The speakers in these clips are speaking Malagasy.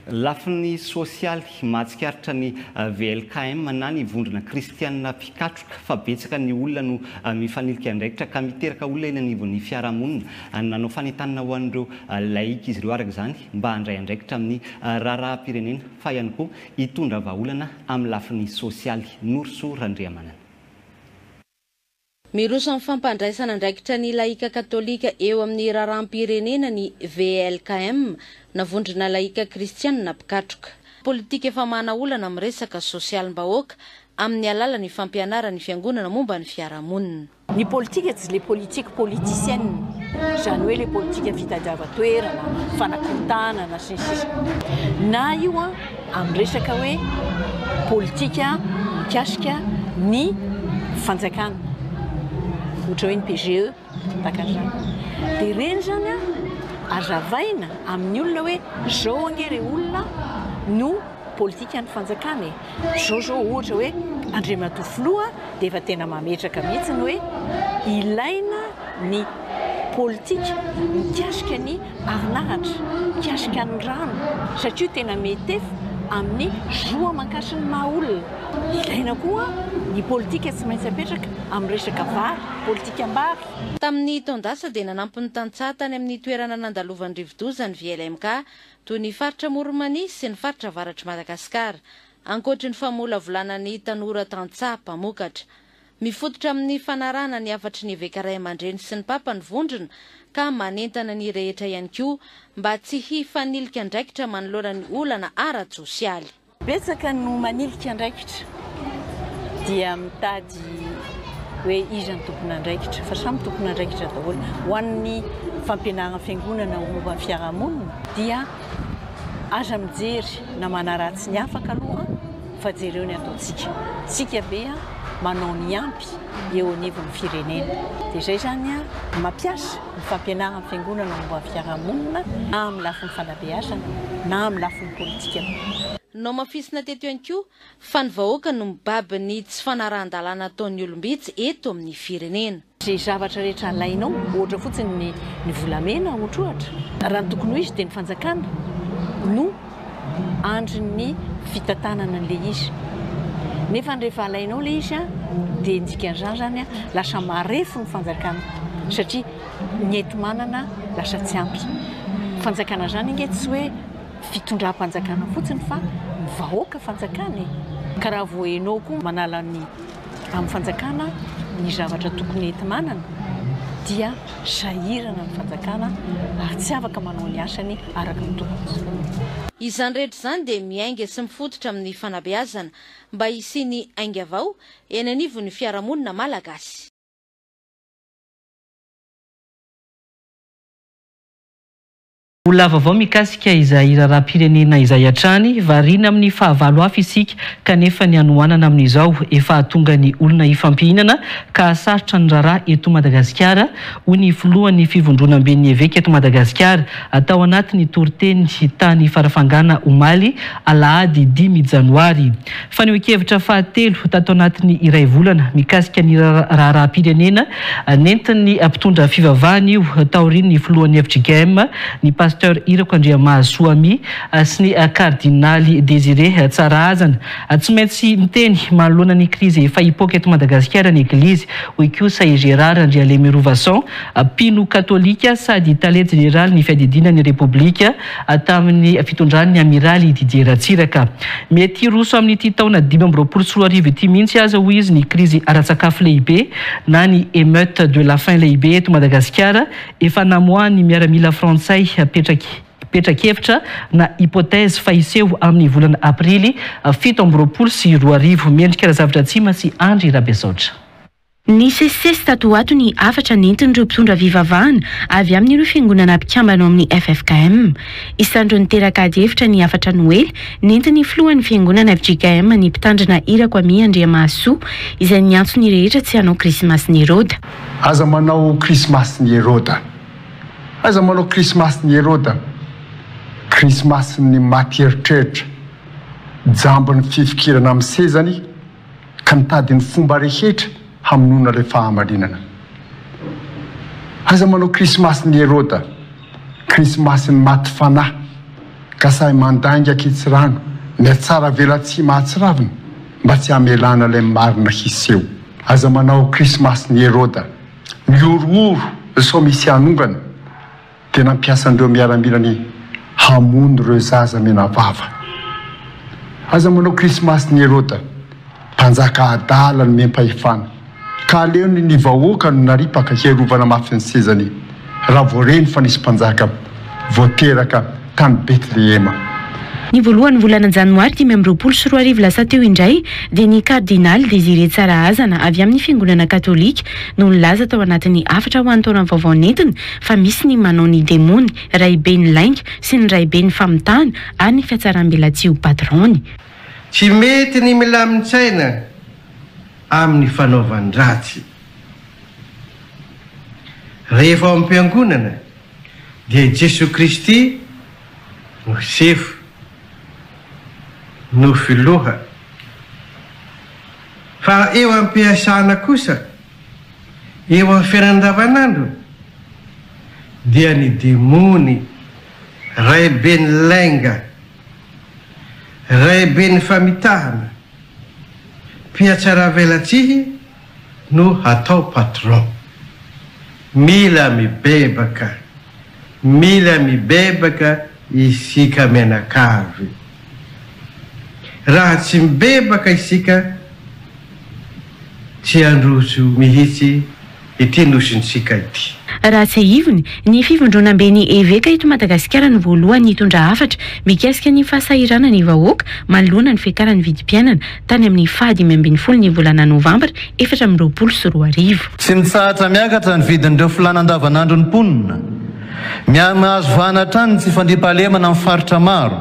Lafiny sosialy mahatsikaritra ny VLKM na ny vondrona kristianina mpikatroka fa betsaka ny olona no mifanilika andraikitra ka miteraka olona eny anivon'ny fiarahamonina nanao fanentanana ho an'ireo laika izy ireo araka izany mba handray andraikitra amin'ny raharaham-pirenena fa ihany koa hitondra vahaolana amin'ny lafiny sosialy. Norso Randriamanana. Miroso amin'ny fampandraisana andraikitra ny laika katolika eo amin'ny raharaham-pirenena ny VLKM na vondrona laika kristianina mpikatroka. Politika efa mana olana amin'ny resaka sosialim-bahoaka amin'ny alalan'ny fampianarana ny fiangonana momba ny fiarahamonina. Ny politika tsy les politiques politiciennes, izany hoe les politika fitadiava-toerana, fanakontanana sy ny sisa. Na io amin'ny resaka hoe politika mikasika ny fanjakana. Ohatra hoe ny PGE takan'izany. Dia ireny zany azavaina amin'ny olona hoe zao angery olona no politika ny fanjakana. Zao ohatra hoe Andriamatoa filoha dia efa tena mametraka mihitsy hoe ilaina ny politika mikasika ny arinaratra, mikasika ny rano satria tena mety amin'ny zoa mankasy ny maha-olona. Ilaina koa ny politika tsy maintsy apetraka amin'ny resaka vary, politika ambary. Tamin'ny taondasa dia nanampy ny tantsahantany amin'ny toerana nandalovan'ny rivodozany VLMK toy ny faritra Morimani sy ny faritra avaratra Madagasikara. Ankoatry ny famolavolana ny tanora tantsaha mpamokatra. Mifototra amin'ny fanarahana ny afatry ny Evekaray aman-dreny sy ny Papa ny vondrona ka manentana ny rehetra ihany koa mba tsy hifanilika andraikitra manoloana ny olana ara-tsosialy. Betsaka no manilika andraikitra dia mitady hoe iza ny tompony andraikitra fa samy tompony andraikitra daholo. Ho an'ny fampianarana fiangonana momba ny fiarahamonina dia aza mijery na manaratsy ny afaka aloha fa jereo ny ataontsika. Tsika be manao ny ampy eo anivon'ny firenena. Dia izay zany mampiasa ny fampianarana fiangonana momba ny fiarahamonina na amin'ny lafiny fanabeazana na amin'ny lafiny politika. No mafisina teto ihany koa fa ny vahoaka no mibaby ny tsy fanarahan-dalàna ataon'ny olombitsy eto amin'ny firenena. Izay zavatra rehetra alainao, ohatra fotsiny ny volamena ohatra. Raha ny tokony ho izy dia ny fanjakana no andrin'ny fitantanana an'ilay izy. Nefa rehefa alainao ilay izy dia ndikan'izany zany lasa marefo ny fanjakana satria ny eto manana lasa tsy ampy. Fanjakana zany inge tsy hoe fitondram-panjakana fotsiny fa ny vahoaka fanjakana. Ka raha voaenao koa manala ny amin'ny fanjakana ny zavatra tokony ety manana dia sahirana ny fanjakana ary tsy afaka manao ny asany araka ny tokony. Izany rehetra izany dia miainga sy mifototra amin'ny fanabeazana mba hisiany ainga avao eny anivon'ny fiarahamonina malagasy. Olona vaovao mikasika izay raharaham-pirenena izay hatrany variana amin'ny fahavalo hafa isika kanefa ny anohanana amin'izao efa hahatonga ny olona hifampihinana ka sarotra ny raharaha eto Madagasikara hoy ny filohan'ny fivondronam-ben'ny eveka eto Madagasikara atao anatin'ny toriteny tany farafangana omaly alahady 10 janoary. Fanehoan-kevitra fahatelo tato anatin'ny iray volana mikasika ny raharaham-pirenena nentin'ny mpitondra fivavahana io taorian'ny ny filohan'ny FJKM ny Pasteur Irako Andriamasoami sy ny kardinaly Désiré Tsaraazana. Tsy maintsy miteny manoloana ny krizy efa hipoaka eto Madagasikara ny Eglizy hoy koa Saint Gérard Andrialemerovason mpino katolika sady tale général ny fiadidinan'ny Repoblika tamin'ny fitondran'ny amiraly Didier Ratsiraka. Mety roso amin'ity taona 2024 ity mihitsy aza hoy izy ny krizy ara-tsakafo lehibe na ny émeute de la faim lehibe eto Madagasikara efa namoahany miaramila frantsay petra-kevitra na hypothèse fa iseho amin'ny volana aprily 7 mendrika zavatra tsima sy Andry Rabesaotra. Ny sesisesy tato ato ny afatra nentin'ireo mpitondra fivavahana avy amin'ireo fiangonana mpikambana amin'ny FFKM. Isandro niteraka ady hevitra ny afatra Noely nentin'ny filohan'ny fiangonana FJKM ny mpitandrina Irako Andriamasoa izay niantso ny rehetra tsy hanao krismasy ny Heroda. Aza manao krismasy ny Heroda. Aza manao krismasy ny Heroda. Krismasy ny maty eritreritra. Jambony fifikirana amin'ny sezany ka nitady ny fomba rehetra hamonona ilay fahamarinana. Aza manao krismasy ny Heroda. Krismasy ny maty fanahy ka sahy mandanga kitsy rano ny atsara vela tsy mahatsiravina mba tsy hamelana ilay marina hiseho. Aza manao krismasy ny Heroda miorooro sao misy anongana dia nampiasa andreo miaramila ny hamono ireo zaza menavava. Aza manao krismasy ny Heroda mpanjaka adala no mempahefana ka aleony ny vahoaka no naripaka hierovana mafy ny sezany raha voareny fa nisy mpanjaka voateraka tany Betlehema. Ny voalohany volana janoary 2024 lasa teo indray dia ny kardinaly Désiré Tsaraazana avy amin'ny fiangonana katolika no nilaza tao anatin'ny afatra ho antaona vaovao nentina fa misy ny manao ny demony, raibe ny lainga sy ny raibe ny famitana ary ny fiatsaram-belatsy ho patrony. Tsy mety ny milamin-tsaina amin'ny fanaovany ratsy. Rehefa ao am-piangonana dia Jesosy Kristy no sefo no filoha. Fa eo am-piasana kosa, eo amin'ny fiainana andavanandro dia ny demony, raibe ny lainga, raibe ny famitahana, mpiatsara velatsihy no atao patron. Mila mibebaka isika menakavy. Raha tsy mibebaka isika tsy androso mihitsy ity nosontsika ity. Raha tsy ivony ny fivondronam-ben'ny évêque eto Madagasikara ny voalohany nitondra hafatra mikasika ny fahasairana ny vahoaka manoloana ny fiakaran'ny vidim-piainana tany amin'ny faha 5 ny volana Novambra 2024. Tsy mitsahatra miakatra ny vidin'ireo filàna andavanandro ny mponina. Mahazo vanatra ny tsy fandriam-pahalemana amin'ny faritra maro.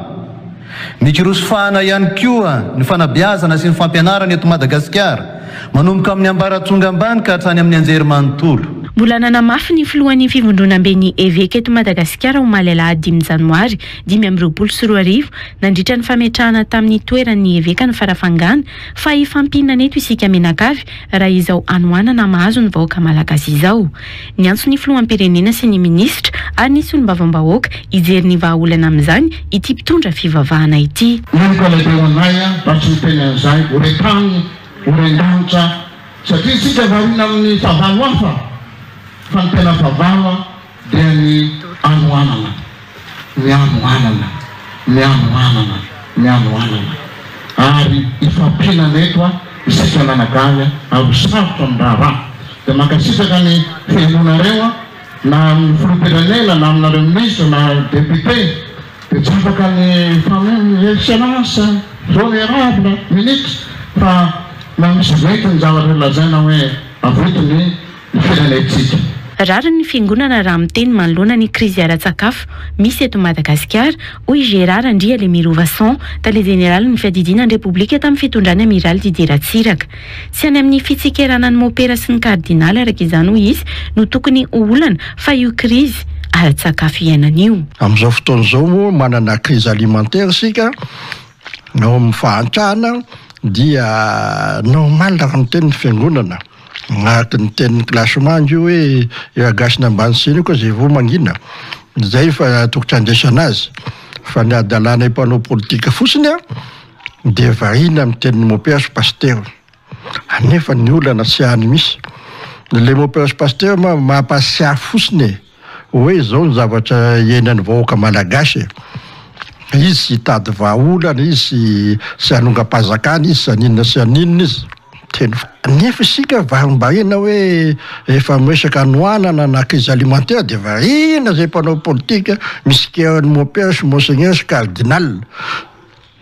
Nikirosofahana ihany koa ny fanabeazana sy ny fampianarana eto Madagasikara manomboka amin'ny ambaratonga ambany ka hatrany amin'ny anjery manontolo. Mbola nanamafy ny filohan'ny fivondronam-ben'ny évêque eto Madagasikara ho Alahady 5 janoary 2024 nandritra ny fametrahana tamin'ny toeran'ny évêque ny farafangana fa ifampinana eto isika menakavy raha izao anoanana mahazo ny vahoaka malagasy izao. Ny antso ny filoham-pirenena sy ny minisitra ary ny solombavam-bahoaka ijery ny vahaolana amin'izany ity mpitondra fivavahana ity. Satria sika varina amin'ny favalo hafa fa ny tena favalo dia ny anoanana, ary ifampinana eto isika nanagavy ary sarotra amin'ny raha. Dia makasitaka ny fiangonareo na amin'ny filoham-pirenena na aminareo ministra na député dia tsy afaka ny famille excellence honorable ministre fa misy vety ny zavatra lazaina hoe avotiny firenentsika. Rary ny fiangonana raha miteny manoloana ny krizy ara-tsakafo misy eto Madagasikara hoy Gérard Andriale Mirovason, tale général ny fiadidinan'ny Repoblika tamin'ny fitondrany Amiral Didier Ratsiraka. Tsy any amin'ny fitsikeranan ny mopera sy ny kardinaly araka izany hoy izy no tokony olana fa io krizy ara-tsakafo iainan'io. Amin'izao fotoana izao moa manana krizy alimentaire sika ao amin'ny fahantrahana dia normal raha miteny ny fiangonana agnaty ny tenin'ny classement io hoe eo agasina ambany siny koa zay vao mangina zay fa tokotry andraisana azy fa ny adalana mpanao politika fotsiny dia vahina amin'ny tenin'ny mopera sy pasteur anefa ny olana sy hany misy le mopera sy pasteur mampasiahy fotsiny hoe zao ny zavatra iainan'ny vahoaka malagasy. Izy sy tady vahaolana, izy sy hanonga-pazakana, izy sy haninona sy haninona izy. Nefa isika vahina hoe efa miresaka anoanana na krizy alimentaire dia vahina zay mpanao politika misy ny mopera sy monseigneur sy cardinal.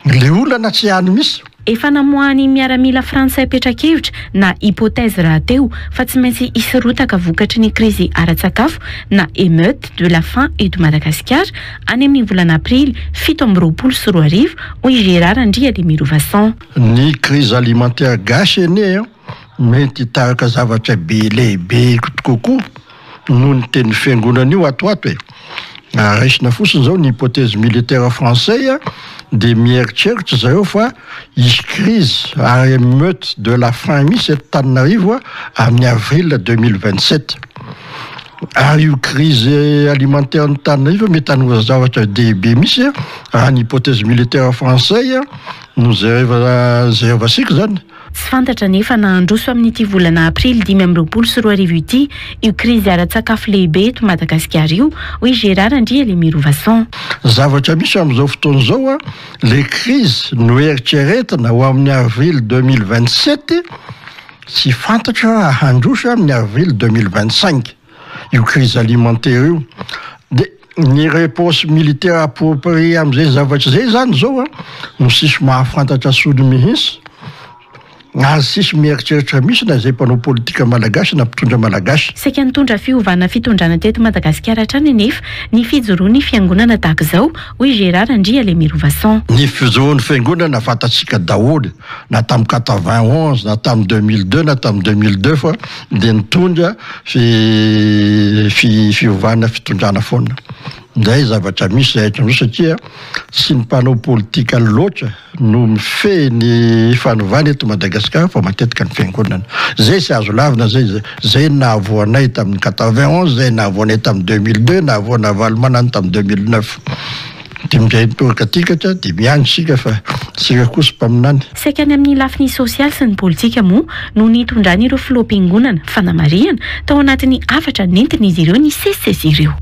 Le olana tsy hany misy. Efa namoahany miaramila Frantsay petra-kevitra na hypothèse raha teo fa tsy maintsy hisirotaka vokatry ny krizy ara-tsakafo na émeute de la faim eto Madagasikara any amin'ny volana aprily 2024 hoy Gérard Andriale Mirovason. Ny krizy alimentaire gasy ene mety hitaraka zavatra be lehibe kokoa noho ny teny fiangonana io atoato e. Raisina fotsiny zao ny hypothèse militaire français dia mieritreritra zareo fa hisy crise ary émeute de la faim misy eto Antananarivo amin'ny avril 2027. ary io crise alimentaire ny tanina io fa mety hanova zavatra dehibe misy raha ny hypothèse militaire français no zay reva sika zany. Tsy fantatra nefa nandroso amin'ity volana aprily 2024 ity io crise ara-tsakafo lehibe eto Madagasikara io hoy Gérard Andrialémy-Rovason. Zavatra misy amin'izao fotoana izao le crise no eritreretina ho amin'ny avril 2027 tsy fantatra handroso amin'ny avril 2025 io crise alimentaire io. De ny réponse militaire appropriée amin'izay zavatra zay zany zao no sisy mahafantatra solo mihitsy. Azy sisy mieritreritra misy na zay mpanao politika malagasy na mpitondra malagasy. Saika nitondra fiovana fitondrana teto Madagasikara hatrany nefa ny fijoroan'ny fiangonana tahaka izao hoy Gérard Andrialémy-Rovason. Ny fijoroan'ny fiangonana fatatsika daholo na tamin'ny 91 na tamin'ny 2002 na tamin'ny 2002 fa dia nitondra fiovana fitondrana foana. Zay zavatra misy zay hatrandro satria sy ny mpanao politika loatra no mifehy ny fanovana eto Madagasikara fa matetika ny fiangonana. Zay sy azo lavina zay nahavoanay tamin'ny 91, zay nahavoanay tamin'ny 2002, nahavoana Valmanany tamin'ny 2009. Dimindray mitoakatikatra dia miany sika fa sika kosa mpaminany. Saika ny amin'ny lafiny sosialy sy ny politika moa no nitondrany ireo filoham-piangonana fanamariana tao anatin'ny afatra nentiny izy ireo ny sesy ireo.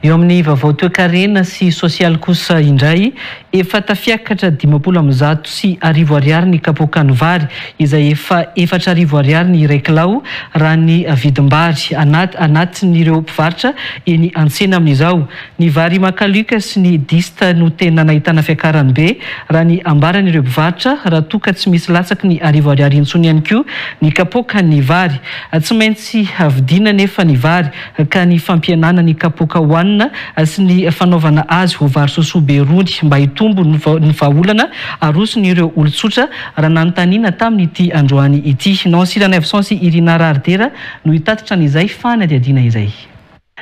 Eo amin'ny vaovao toe-karena sy sosialy kosa indray efa tafiakatra 500 sy arivo ariary ny kapokany vary izay efa 4 ariary ny iray kilao raha ny vidim-bary anatin'ireo mpivarotra eny an-tsena amin'izao. Ny vary makalioka sy ny dista no tena nahitana fiakarany be raha ny ambaran'ireo mpivarotra raha toka tsy misy latsaky ny arivo ariary intsony ihany koa ny kapokany vary. Tsy maintsy vidina nefa ny vary ka ny fampianana ny kapoka hoanina sy ny fanaovana azy ho vary sosoa be rony mba hitombo ny vahaolana aroson'ireo olon-tsotra raha nanontaniana tamin'ity androany ity. Nansirana Evson sy Irina Rardera no hitatitra an'izay fanadihadiana izay.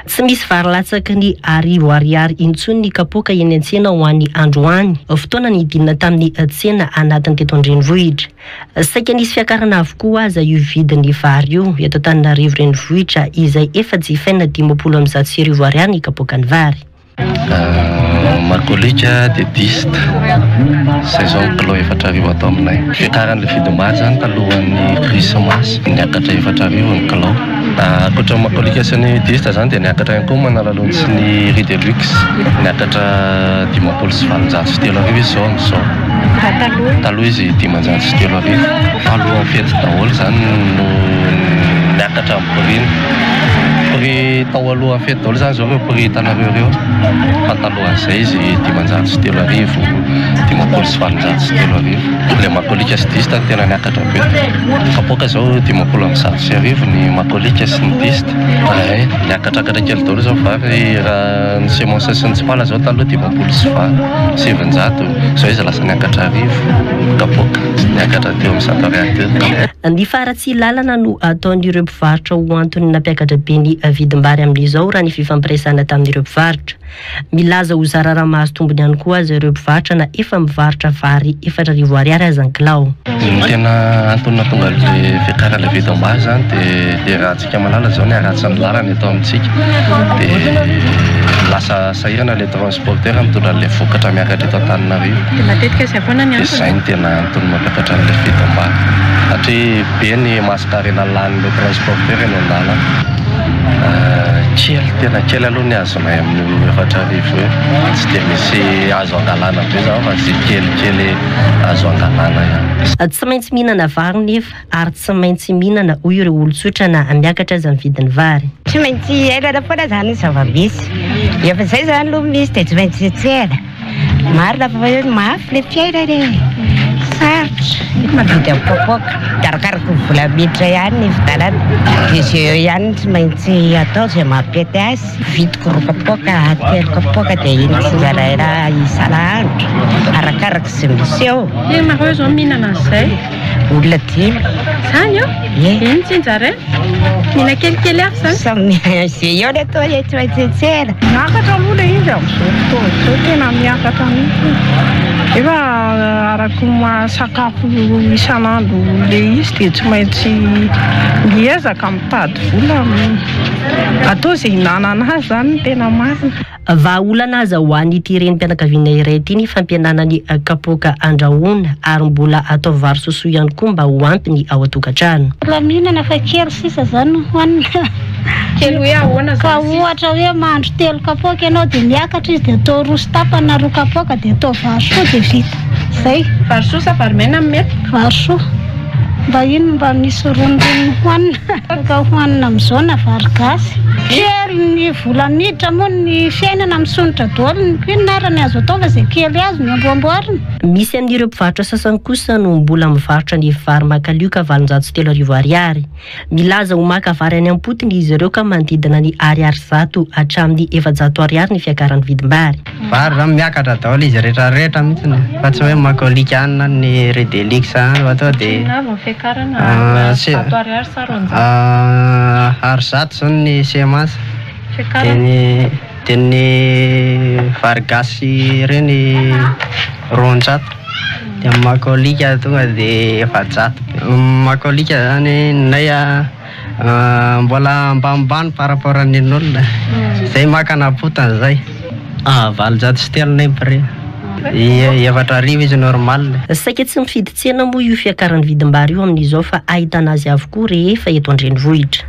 Tsy misy vary latsaky ny arivo ariary intsony ny kapoka eny an-tsena ho an'ny androany. Fotoana ny idinina tamin'ny tsena anatin'ny teto an-drenivohitra. Saika nisy fiakarana avokoa aza io vidin'ny vary io eto Antananarivo renivohitra izay efa jifaina 560 ariary ny kapokany vary. Makolika dia dista saison kilo 4 atao aminay. Fiakaran'ilay vidim-bary zany talohan'ny krismasy niakatra 4 ny kilo. Ankoatra makolika sy ny dista zany dia niakatra ihany koa manalalony sy ny riz de luxe niakatra 573 izao amin'izao. Taloha izy 573 alohan'ny fety daholo zany no niakatra amin'ny prix tao alohan'ny fety daholo zany zao hoe prix hitanareo reo fa talohan'izay izy 573 573 le makolika sy dista ny tena niakatra be. Kapoka zao 560 ny makolika sy ny dista niakatrakatra kely daholo zao vary raha ny semonsa sy ny tsipala zao taloha 700 zao izy lasa niakatra arivo kapoka niakatra teo amin'ny 100 ariary teo. Ny faratsy lalana no ataon'ireo mpivarotra ho antony nampiakatra be ny vidim-bary amin'izao raha ny fifampiresana tamin'ireo mpivarotra. Milaza ho zarara mahazo tombony ihany koa azy ireo mpivarotra na efa mivarotra vary 4 ariary aza ny kilao. Ny tena antony nahatonga le fiakaran'ilay vidim-bary zany dia raha antsika malala zao ny aratsany lalana eto amintsika dia lasa sahirana le transporteur mitondra le vokatra miakatra eto Antananarivo. Matetika sy ahoana ny antony? Izay ny tena antony mampiakatra an'ilay vidim-bary. Satria be ny maskarena lan'ilay transporteur eny an-dalana. Kely tena kely aloha ny azonay amin'ny 4 arivo hoe tsy dia misy azo angalana be zao fa sy kelikely azo angalana ihany. Tsy maintsy mihinana vary nefa ary tsy maintsy mihinana hoy ireo olon-tsotra na miakatra aza amin'ny vidin'ny vary. Tsy maintsy elana foana zany zava-misy. Efa zay zany aloha misy dia tsy maintsy tsena. Marina fa hoe mafy le fiaina re. Sarotra mavidy amin'ny kapoka. Karakaraky vola miditra ihany ny vidanana. Izy eo ihany tsy maintsy atao izay mampety azy. Vidiko roa kapoka, 3 kapoka dia iny tsy zaraina isan'andro. Arakaraky izay misy eo. Mareo zao mihinana an'izay? Olona 10. Zany eo? Iny tsy njareo? Mihina kelikely avy zany? Izay eo le atao tsy maintsy tsena. Miakatra aloha le izy amin'izao fotoana izao tena miakatra mihitsy. Efa araka sakafo isan'andro le izy dia tsy maintsy miezaka mitady vola atao izay hinanana azy zany ny tena marina. Vahaolana aza ho an'ny ity renim-pianakaviana iray ity ny fampianana ny kapoaka andrahoana ary mbola atao vary sosoa ihany koa mba ho ampiny ao an-tokantrano. La mihinana fa kely sisa zany hoanina. Kely hoe ahoana ka ohatra hoe mahandro 3 kapoaka ianao dia miakatra izy dia atao 2 tapany na 2 kapoaka dia atao vary soa dia vita. Zay. Vary soa sa vary mena mety? Vary soa. Mba ino mba misy ronirony hoanina. Ka hoanina amin'izao na vary gasy. Kely ny vola miditra moa ny fiainana misonitra daholo ny fianarany azo atao fa izay kely azo ny amboamboarina. Misy amin'ireo mpivarotra sasany kosa no mbola mivarotra ny vary makalioka 703 ariary. Milaza ho maka vary any am-potiny izy ireo ka manodidina ny ariary 100 hatramin'ny 400 ariary ny fiakaran'ny vidim-bary. Vary zany miakatra daholo izy rehetrarehetra mihitsy fa tsy hoe makolikanina ny redelix atao dia ary 100 zany ny semasy dia ny vary gasy ireny 200 dia makolika tonga dia 400. Makolika zany nay mbola ambanimbany par rapport an'olona zay makana potana zay 700 sy 3 prix. 7 arivo izy normal. Saika tsy mifidy tsena moa io fiakaran'ny vidim-bary io amin'izao fa ahitana azy avokoa rehefa eto an-drenivohitra.